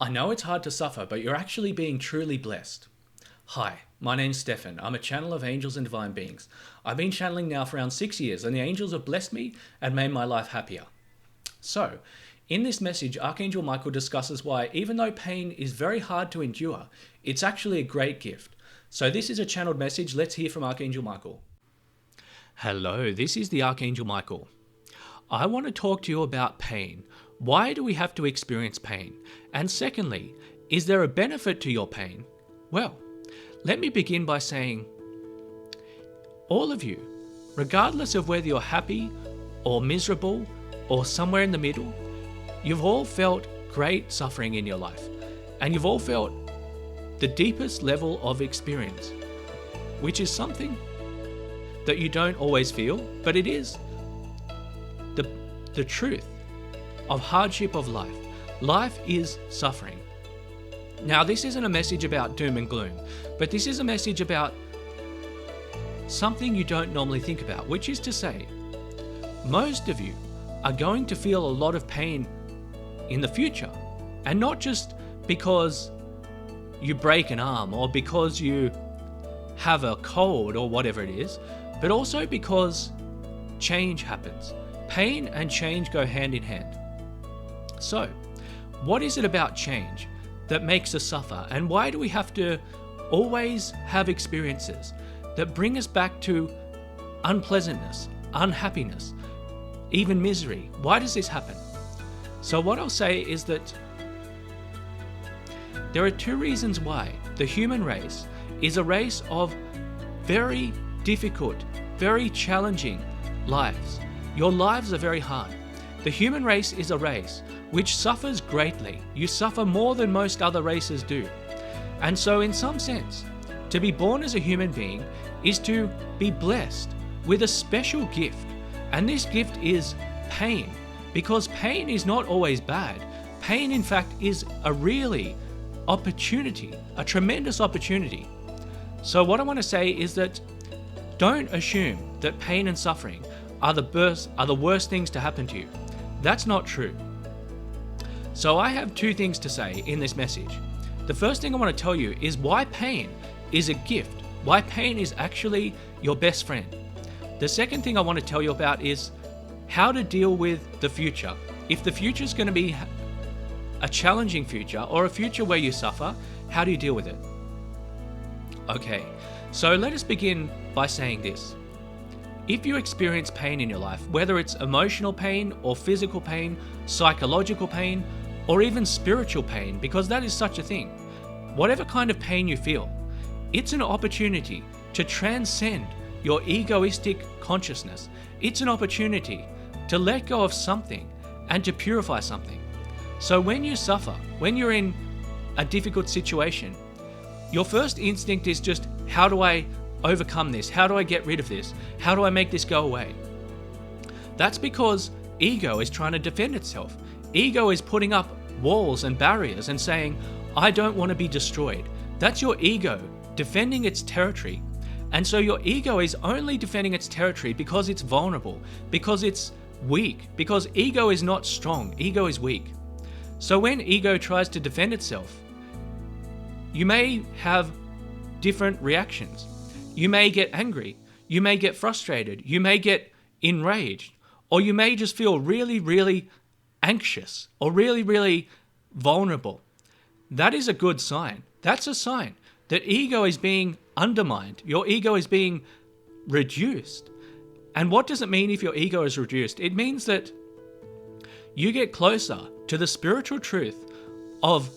I know it's hard to suffer, but you're actually being truly blessed. Hi, my name's Stefan. I'm a channel of angels and divine beings. I've been channeling now for around 6 years, and the angels have blessed me and made my life happier. So, in this message, Archangel Michael discusses why, even though pain is very hard to endure, it's actually a great gift. So this is a channeled message. Let's hear from Archangel Michael. Hello, this is the Archangel Michael. I want to talk to you about pain. Why do we have to experience pain? And secondly, is there a benefit to your pain? Well, let me begin by saying, all of you, regardless of whether you're happy or miserable or somewhere in the middle, you've all felt great suffering in your life, and you've all felt the deepest level of experience, which is something that you don't always feel, but it is the truth of hardship of life. Life is suffering. Now, this isn't a message about doom and gloom, but this is a message about something you don't normally think about, which is to say, most of you are going to feel a lot of pain in the future, and not just because you break an arm or because you have a cold or whatever it is, but also because change happens. Pain and change go hand in hand. So, what is it about change that makes us suffer, and why do we have to always have experiences that bring us back to unpleasantness, unhappiness, even misery? Why does this happen? So what I'll say is that there are two reasons why the human race is a race of very difficult, very challenging lives. Your lives are very hard. The human race is a race which suffers greatly. You suffer more than most other races do. And so in some sense, to be born as a human being is to be blessed with a special gift. And this gift is pain, because pain is not always bad. Pain, in fact, is a really opportunity, a tremendous opportunity. So what I want to say is that don't assume that pain and suffering are the worst things to happen to you. That's not true. So I have two things to say in this message. The first thing I want to tell you is why pain is a gift, why pain is actually your best friend. The second thing I want to tell you about is how to deal with the future. If the future is going to be a challenging future or a future where you suffer, how do you deal with it? Okay, so let us begin by saying this. If you experience pain in your life, whether it's emotional pain or physical pain, psychological pain, or even spiritual pain, because that is such a thing, whatever kind of pain you feel, it's an opportunity to transcend your egoistic consciousness. It's an opportunity to let go of something and to purify something. So when you suffer, when you're in a difficult situation, your first instinct is just, how do I overcome this? How do I get rid of this? How do I make this go away? That's because ego is trying to defend itself. Ego is putting up walls and barriers and saying, I don't want to be destroyed. That's your ego defending its territory. And so your ego is only defending its territory because it's vulnerable, because it's weak, because ego is not strong, ego is weak. So when ego tries to defend itself, you may have different reactions. You may get angry, you may get frustrated, you may get enraged, or you may just feel really, really anxious or really, really vulnerable. That is a good sign. That's a sign that ego is being undermined. Your ego is being reduced. And what does it mean if your ego is reduced? It means that you get closer to the spiritual truth of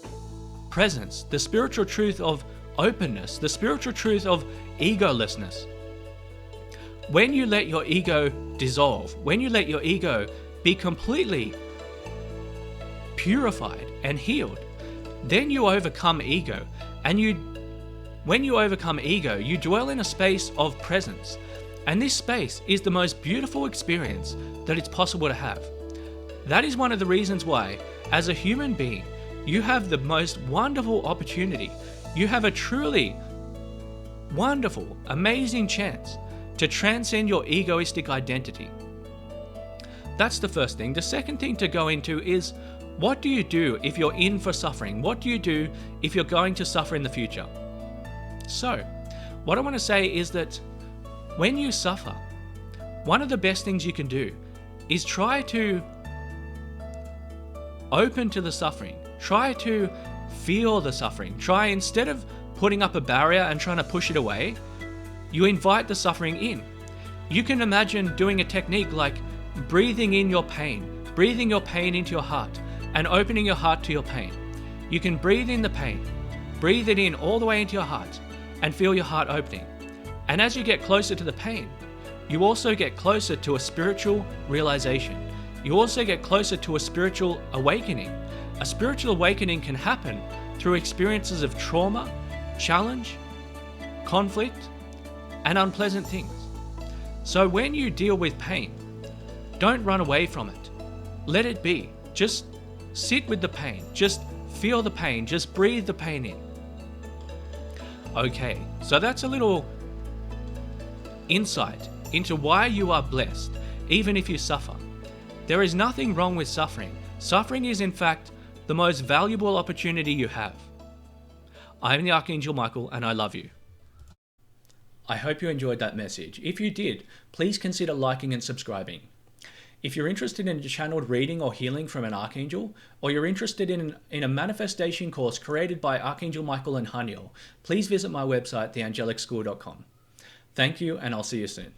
presence, the spiritual truth of openness, the spiritual truth of egolessness. When you let your ego dissolve, when you let your ego be completely purified and healed, then you overcome ego. And when you overcome ego, you dwell in a space of presence. And this space is the most beautiful experience that it's possible to have. That is one of the reasons why, as a human being, you have the most wonderful opportunity. You have a truly wonderful, amazing chance to transcend your egoistic identity. That's the first thing. The second thing to go into is, What do you do if you're in for suffering? What do you do if you're going to suffer in the future? So, what I want to say is that when you suffer, one of the best things you can do is try to open to the suffering. Try to feel the suffering. Try, instead of putting up a barrier and trying to push it away, you invite the suffering in. You can imagine doing a technique like breathing in your pain, breathing your pain into your heart, and opening your heart to your pain. You can breathe in the pain, breathe it in all the way into your heart, and feel your heart opening. And as you get closer to the pain, you also get closer to a spiritual realization. You also get closer to a spiritual awakening. A spiritual awakening can happen through experiences of trauma, challenge, conflict, and unpleasant things. So when you deal with pain, don't run away from it. Let it be. Just sit with the pain. Just feel the pain. Just breathe the pain in. Okay, so that's a little insight into why you are blessed, even if you suffer. There is nothing wrong with suffering. Suffering is, in fact, the most valuable opportunity you have. I'm the Archangel Michael, and I love you. I hope you enjoyed that message. If you did, please consider liking and subscribing. If you're interested in a channeled reading or healing from an archangel, or you're interested in a manifestation course created by Archangel Michael and Haniel, please visit my website, theangelicschool.com. Thank you, and I'll see you soon.